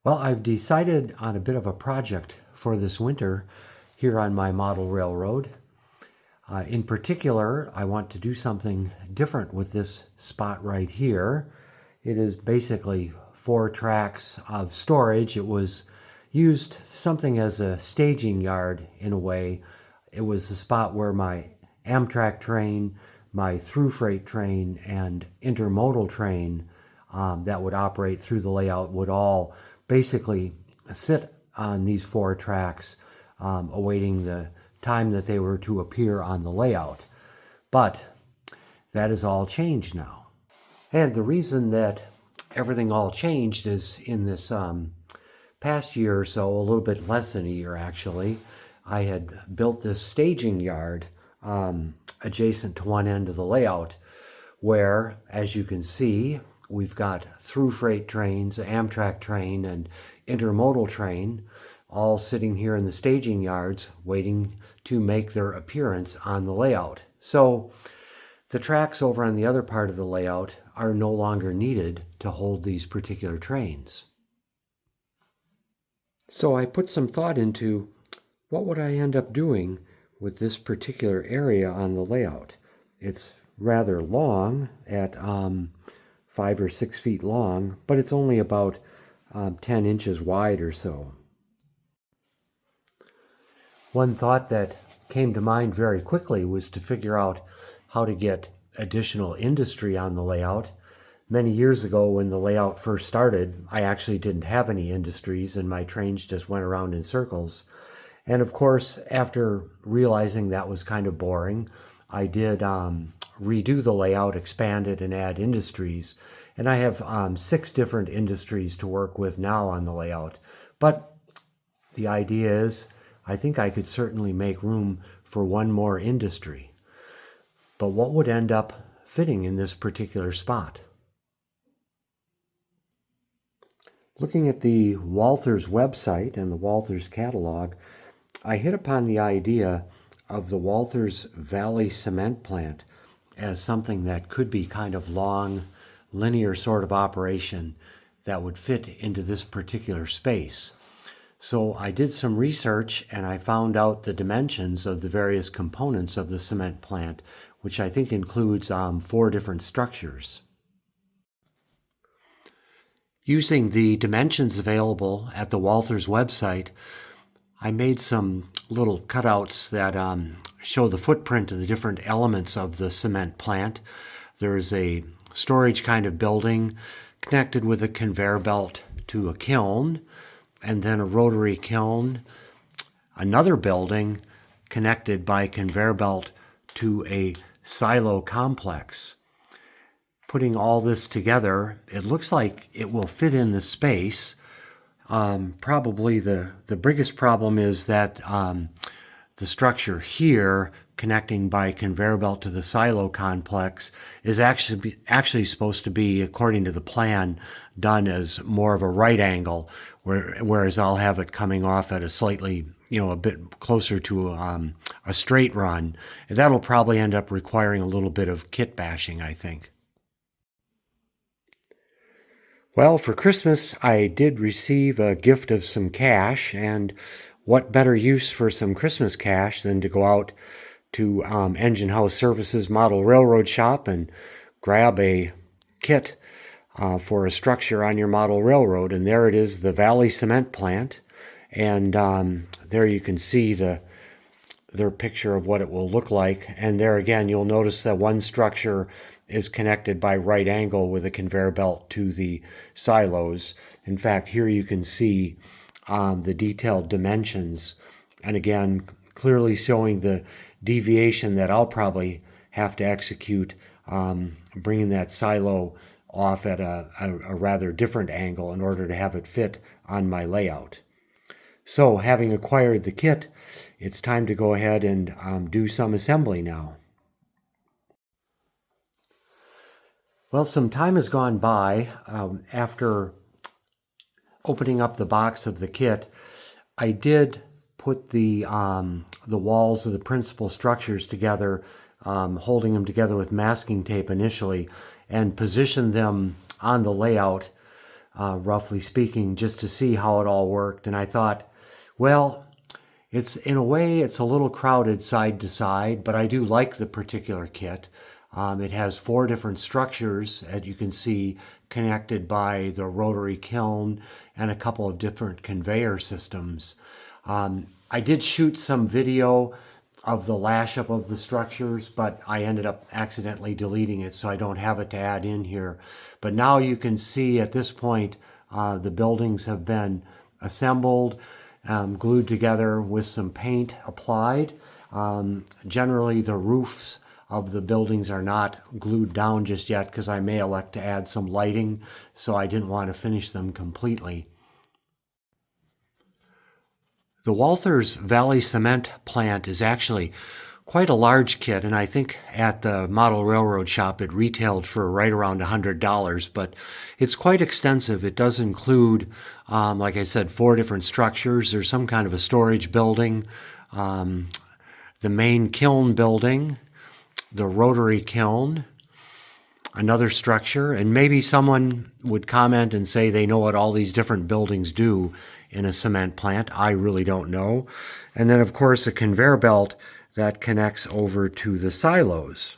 Well, I've decided on a bit of a project for this winter here on my model railroad. In particular, I want to do something different with this spot right here. It is basically 4 tracks of storage. It was used something as a staging yard in a way. It was the spot where my Amtrak train, my through freight train, and intermodal train that would operate through the layout would all basically sit on these 4 tracks, awaiting the time that they were to appear on the layout. But that is all changed now. And the reason that everything all changed is in this past year or so, a little bit less than a year actually, I had built this staging yard adjacent to one end of the layout where, as you can see, we've got through freight trains, Amtrak train, and intermodal train all sitting here in the staging yards waiting to make their appearance on the layout. So the tracks over on the other part of the layout are no longer needed to hold these particular trains. So I put some thought into what would I end up doing with this particular area on the layout. It's rather long at 5 or 6 feet long, but it's only about 10 inches wide or so. One thought that came to mind very quickly was to figure out how to get additional industry on the layout. Many years ago when the layout first started, I actually didn't have any industries and my trains just went around in circles. And of course, after realizing that was kind of boring, I did redo the layout, expand it, and add industries. And I have 6 different industries to work with now on the layout. But the idea is, I think I could certainly make room for one more industry. But what would end up fitting in this particular spot? Looking at the Walthers website and the Walthers catalog, I hit upon the idea of the Walthers Vslley Cement Plant as something that could be kind of long, linear sort of operation that would fit into this particular space. So I did some research and I found out the dimensions of the various components of the cement plant, which I think includes 4 different structures. Using the dimensions available at the Walthers website, I made some little cutouts that show the footprint of the different elements of the cement plant. There is a storage kind of building connected with a conveyor belt to a kiln, and then a rotary kiln, another building connected by conveyor belt to a silo complex. Putting all this together, it looks like it will fit in the space. Probably the biggest problem is that the structure here connecting by conveyor belt to the silo complex is actually supposed to be, according to the plan, done as more of a right angle, whereas I'll have it coming off at a slightly, a bit closer to a straight run. And that'll probably end up requiring a little bit of kit bashing, I think. Well, for Christmas, I did receive a gift of some cash, and what better use for some Christmas cash than to go out to Engine House Services Model Railroad Shop and grab a kit for a structure on your model railroad. And there it is, the Vslley Cement Plant. And there you can see their picture of what it will look like. And there again, you'll notice that one structure is connected by right angle with a conveyor belt to the silos. In fact, here you can see the detailed dimensions. And again, clearly showing the deviation that I'll probably have to execute, bringing that silo off at a rather different angle in order to have it fit on my layout. So having acquired the kit, it's time to go ahead and do some assembly now. Well, some time has gone by after opening up the box of the kit. I did put the walls of the principal structures together, holding them together with masking tape initially, and position them on the layout roughly speaking, just to see how it all worked. And I thought, well, it's in a way, it's a little crowded side to side, but I do like the particular kit. It has 4 different structures, as you can see, connected by the rotary kiln and a couple of different conveyor systems. I did shoot some video of the lash up of the structures, but I ended up accidentally deleting it, so I don't have it to add in here. But now you can see at this point the buildings have been assembled, glued together with some paint applied. Generally the roofs of the buildings are not glued down just yet because I may elect to add some lighting, so I didn't want to finish them completely. The Walthers Vslley Cement Plant is actually quite a large kit, and I think at the model railroad shop it retailed for right around $100, but it's quite extensive. It does include, like I said, 4 different structures. There's some kind of a storage building, the main kiln building, the rotary kiln, another structure, and maybe someone would comment and say they know what all these different buildings do in a cement plant. I really don't know. And then, of course, a conveyor belt that connects over to the silos.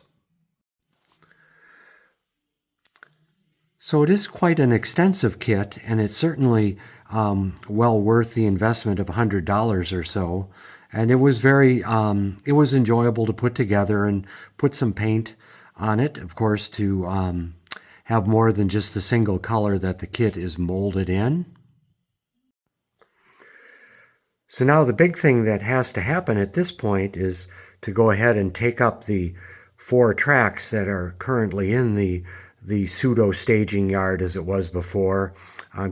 So it is quite an extensive kit, and it's certainly well worth the investment of $100 or so. And it was it was enjoyable to put together and put some paint on it, of course, to have more than just the single color that the kit is molded in. So now the big thing that has to happen at this point is to go ahead and take up the 4 tracks that are currently in the pseudo staging yard as it was before,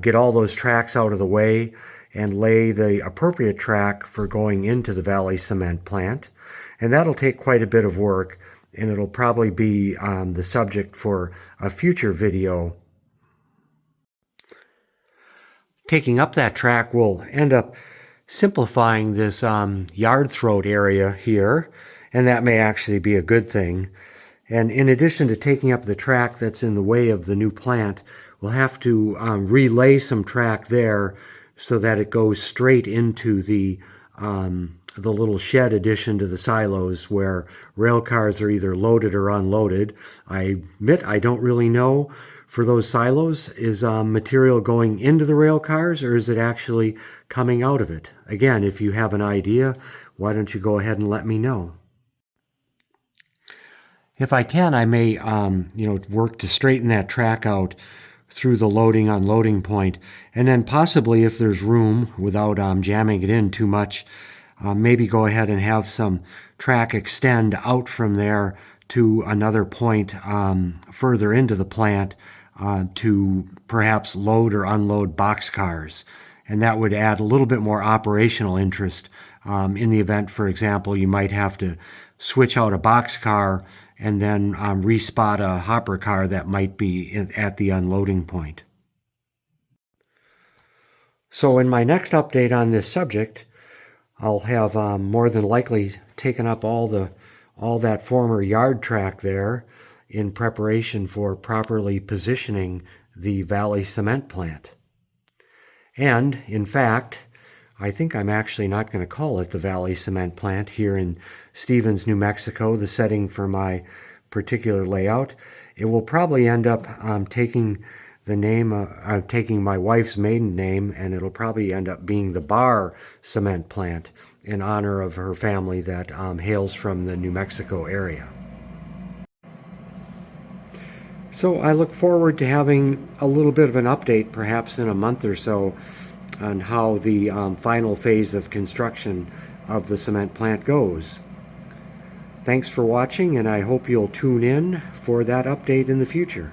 get all those tracks out of the way and lay the appropriate track for going into the Vslley Cement Plant. And that'll take quite a bit of work, and it'll probably be the subject for a future video. Taking up that track will end up simplifying this yard throat area here, and that may actually be a good thing. And in addition to taking up the track that's in the way of the new plant, we'll have to relay some track there so that it goes straight into the little shed addition to the silos where rail cars are either loaded or unloaded. I admit I don't really know. For those silos, is material going into the rail cars, or is it actually coming out of it? Again, if you have an idea, why don't you go ahead and let me know. If I can, I may work to straighten that track out through the loading unloading point, and then possibly, if there's room without jamming it in too much, maybe go ahead and have some track extend out from there to another point further into the plant to perhaps load or unload boxcars. And that would add a little bit more operational interest in the event, for example, you might have to switch out a boxcar and then respot a hopper car that might be at the unloading point. So in my next update on this subject, I'll have more than likely taken up all that former yard track there in preparation for properly positioning the Vslley Cement Plant. And, in fact, I think I'm actually not going to call it the Vslley Cement Plant here in Stevens, New Mexico, the setting for my particular layout. It will probably end up taking the name, taking my wife's maiden name, and it'll probably end up being the Bar Cement Plant in honor of her family that hails from the New Mexico area. So I look forward to having a little bit of an update, perhaps in a month or so, on how the final phase of construction of the cement plant goes. Thanks for watching, and I hope you'll tune in for that update in the future.